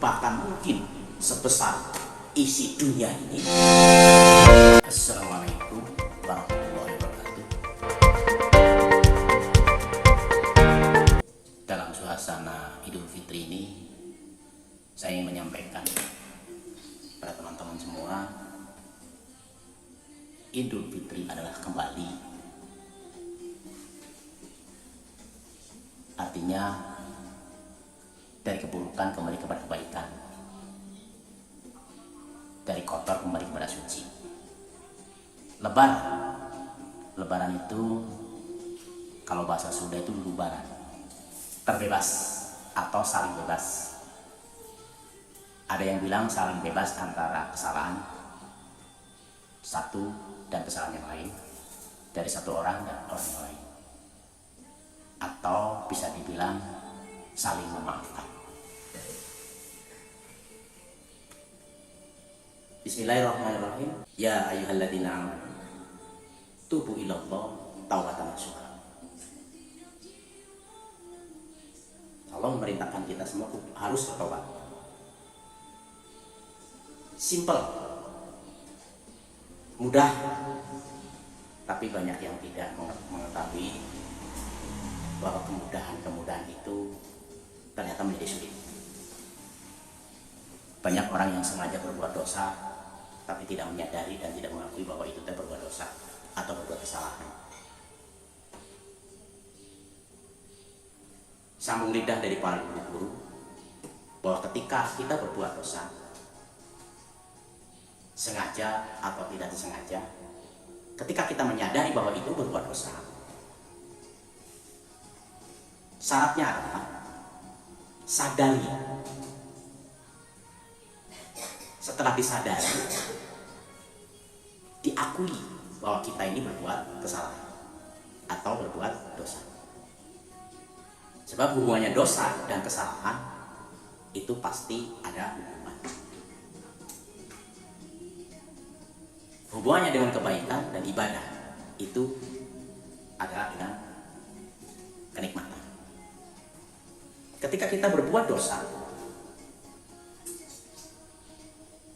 bahkan mungkin sebesar isi dunia ini. Assalamualaikum warahmatullahi wabarakatuh. Dalam suasana Idul Fitri ini, saya ingin menyampaikan pada teman-teman semua, Idul Fitri adalah kembali. Artinya dari keburukan kembali kepada kebaikan, dari kotor kembali kepada suci. Lebaran itu kalau bahasa Sunda itu lubaran, terbebas atau saling bebas. Ada yang bilang saling bebas antara kesalahan satu dan kesalahan yang lain, dari satu orang dan orang yang lain, atau bisa dibilang saling memaafkan. Bismillahirrahmanirrahim. Ya ayyuhalladzina amanu tubu ilallah taubatan nasuha. Allah memerintahkan kita semua harus bertobat. Simple, mudah, tapi banyak yang tidak mengetahui bahwa kemudahan itu ternyata menjadi sulit. Banyak orang yang sengaja berbuat dosa tapi tidak menyadari dan tidak mengakui bahwa itu berbuat dosa atau berbuat kesalahan. Sambung lidah dari para guru-guru bahwa ketika kita berbuat dosa, sengaja atau tidak disengaja, ketika kita menyadari bahwa itu berbuat dosa, syaratnya adalah sadari. Setelah disadari, diakui bahwa kita ini berbuat kesalahan atau berbuat dosa. Sebab hubungannya dosa dan kesalahan itu pasti ada hubungan. Hubungannya dengan kebaikan dan ibadah itu adalah dengan kenikmatan. Ketika kita berbuat dosa,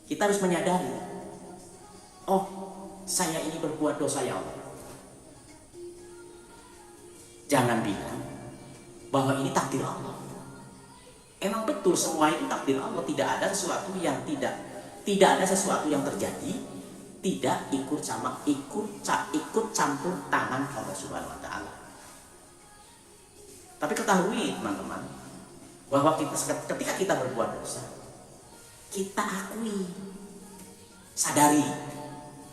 kita harus menyadari, oh, saya ini berbuat dosa ya Allah. Jangan bilang bahwa ini takdir Allah. Emang betul semua itu takdir Allah. Tidak ada sesuatu yang tidak ada sesuatu yang terjadi tidak ikut campur tangan Allah Subhanahu wa taala. Tapi ketahui teman-teman, bahwa ketika kita berbuat dosa, kita akui, sadari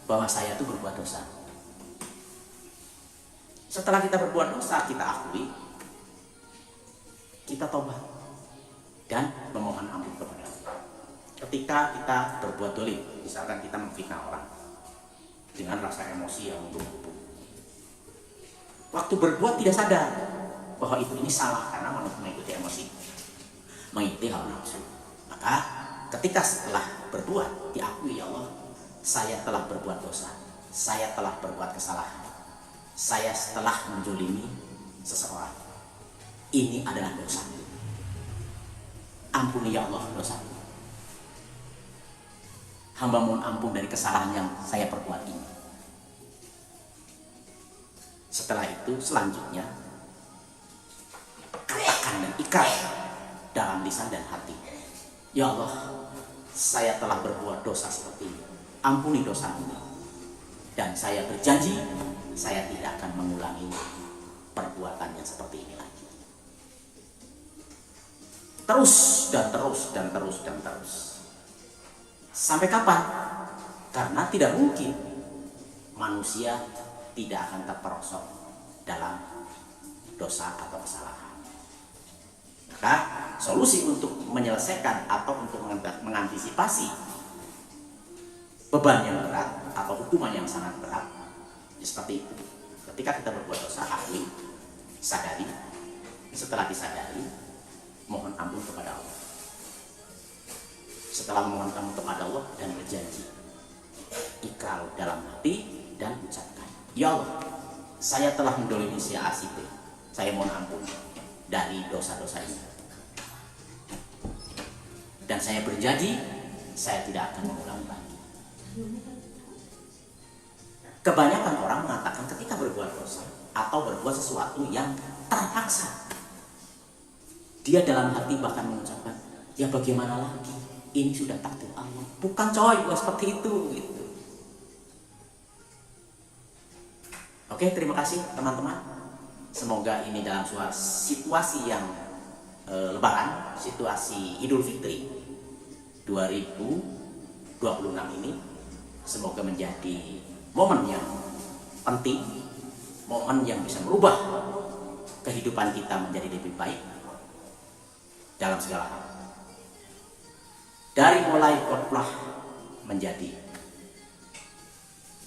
bahwa saya itu berbuat dosa. Setelah kita berbuat dosa, kita akui, kita tobat dan memohon ampun kepada Allah. Ketika kita berbuat dolim, misalkan kita memfitnah orang dengan rasa emosi yang menggebu-gebu, waktu berbuat tidak sadar bahwa ini salah karena mengikuti emosi, mengikuti hawa nafsu. Maka ketika setelah berbuat, diakui, ya Allah, saya telah berbuat dosa, saya telah berbuat kesalahan, saya telah menjolimi seseorang, ini adalah dosa, ampuni ya Allah dosa, hamba mohon ampun dari kesalahan yang saya perbuat ini. Setelah itu selanjutnya katakan dan ikrar dalam lisan dan hati, ya Allah, saya telah berbuat dosa seperti ini, ampuni dosa ini, dan saya berjanji saya tidak akan mengulangi perbuatan yang seperti ini lagi. Terus dan terus dan terus dan terus. Sampai kapan? Karena tidak mungkin manusia tidak akan terperosok dalam dosa atau kesalahan. Maka solusi untuk menyelesaikan atau untuk mengantisipasi beban yang berat atau hukuman yang sangat berat seperti itu. Ketika kita berbuat dosa, akui, sadari. Setelah disadari, mohon ampun kepada Allah. Setelah mohon ampun kepada Allah dan berjanji, ikrar dalam hati dan ucapkan, ya Allah, saya telah mendolimi si A si B, saya mohon ampun dari dosa-dosa ini. Dan saya berjanji, saya tidak akan mengulang lagi. Kebanyakan orang mengatakan ketika berbuat dosa atau berbuat sesuatu yang terpaksa, dia dalam hati bahkan mengucapkan, ya bagaimana lagi, ini sudah takdir Allah. Bukan coy, bukan seperti itu gitu. Oke, terima kasih teman-teman. Semoga ini dalam situasi yang Lebaran, situasi Idul Fitri 2026 ini, semoga menjadi momen yang penting, momen yang bisa merubah kehidupan kita menjadi lebih baik dalam segala hal. Dari mulai khotbah menjadi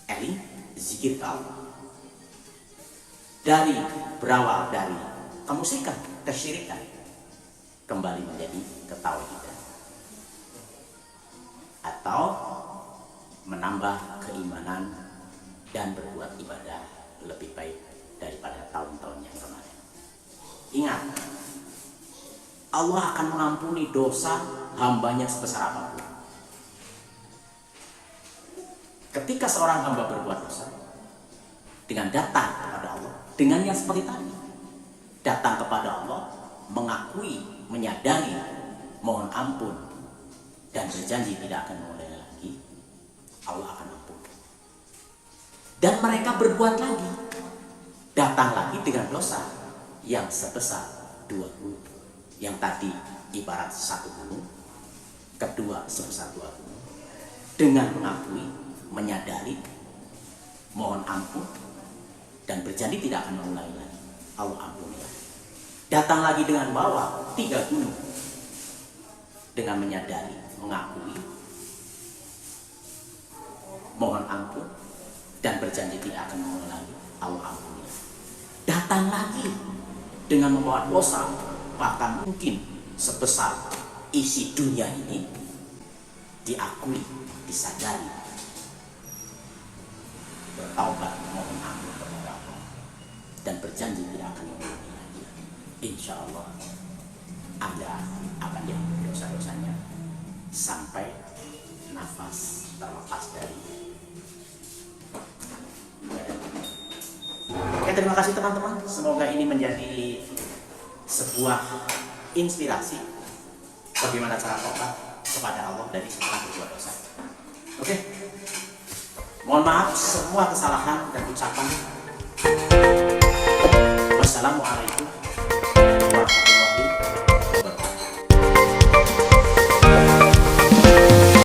eling, zikir Allah. Dari berawal dari kemusikan, kesyirikan, kembali menjadi ketauhidan, atau menambah keimanan dan berbuat ibadah lebih baik daripada tahun-tahun yang kemarin. Ingat, Allah akan mengampuni dosa hambanya sebesar apapun. Ketika seorang hamba berbuat dosa, dengan datang kepada Allah, dengan yang seperti tadi, datang kepada Allah, mengakui, menyadari, mohon ampun, dan berjanji tidak akan mengulangi lagi, Allah akan ampun. Dan mereka berbuat lagi, datang lagi dengan dosa yang sebesar 2 gunung. Yang tadi ibarat 1 gunung, kedua sebesar 2 gunung. Dengan mengakui, menyadari, mohon ampun, dan berjanji tidak akan mengulangi lagi, Allah ampuni. Datang lagi dengan bawa 3 gunung, dengan menyadari, mengakui, mohon ampun, dan berjanji tidak akan mengulangi, Allah ampuni. Datang lagi dengan membawa dosa bahkan mungkin sebesar isi dunia ini, diakui, disadari, bertaubat, mohon ampun kepada Allah, dan berjanji tidak akan mengulangi lagi. Insya Allah Anda akan diampuni dosa-dosanya sampai nafas terlepas dari badan. Oke, terima kasih teman-teman. Semoga ini menjadi sebuah inspirasi bagaimana cara tobat kepada Allah dari setelah berbuat dosa. Oke, mohon maaf semua kesalahan dan ucapan. Wassalamualaikum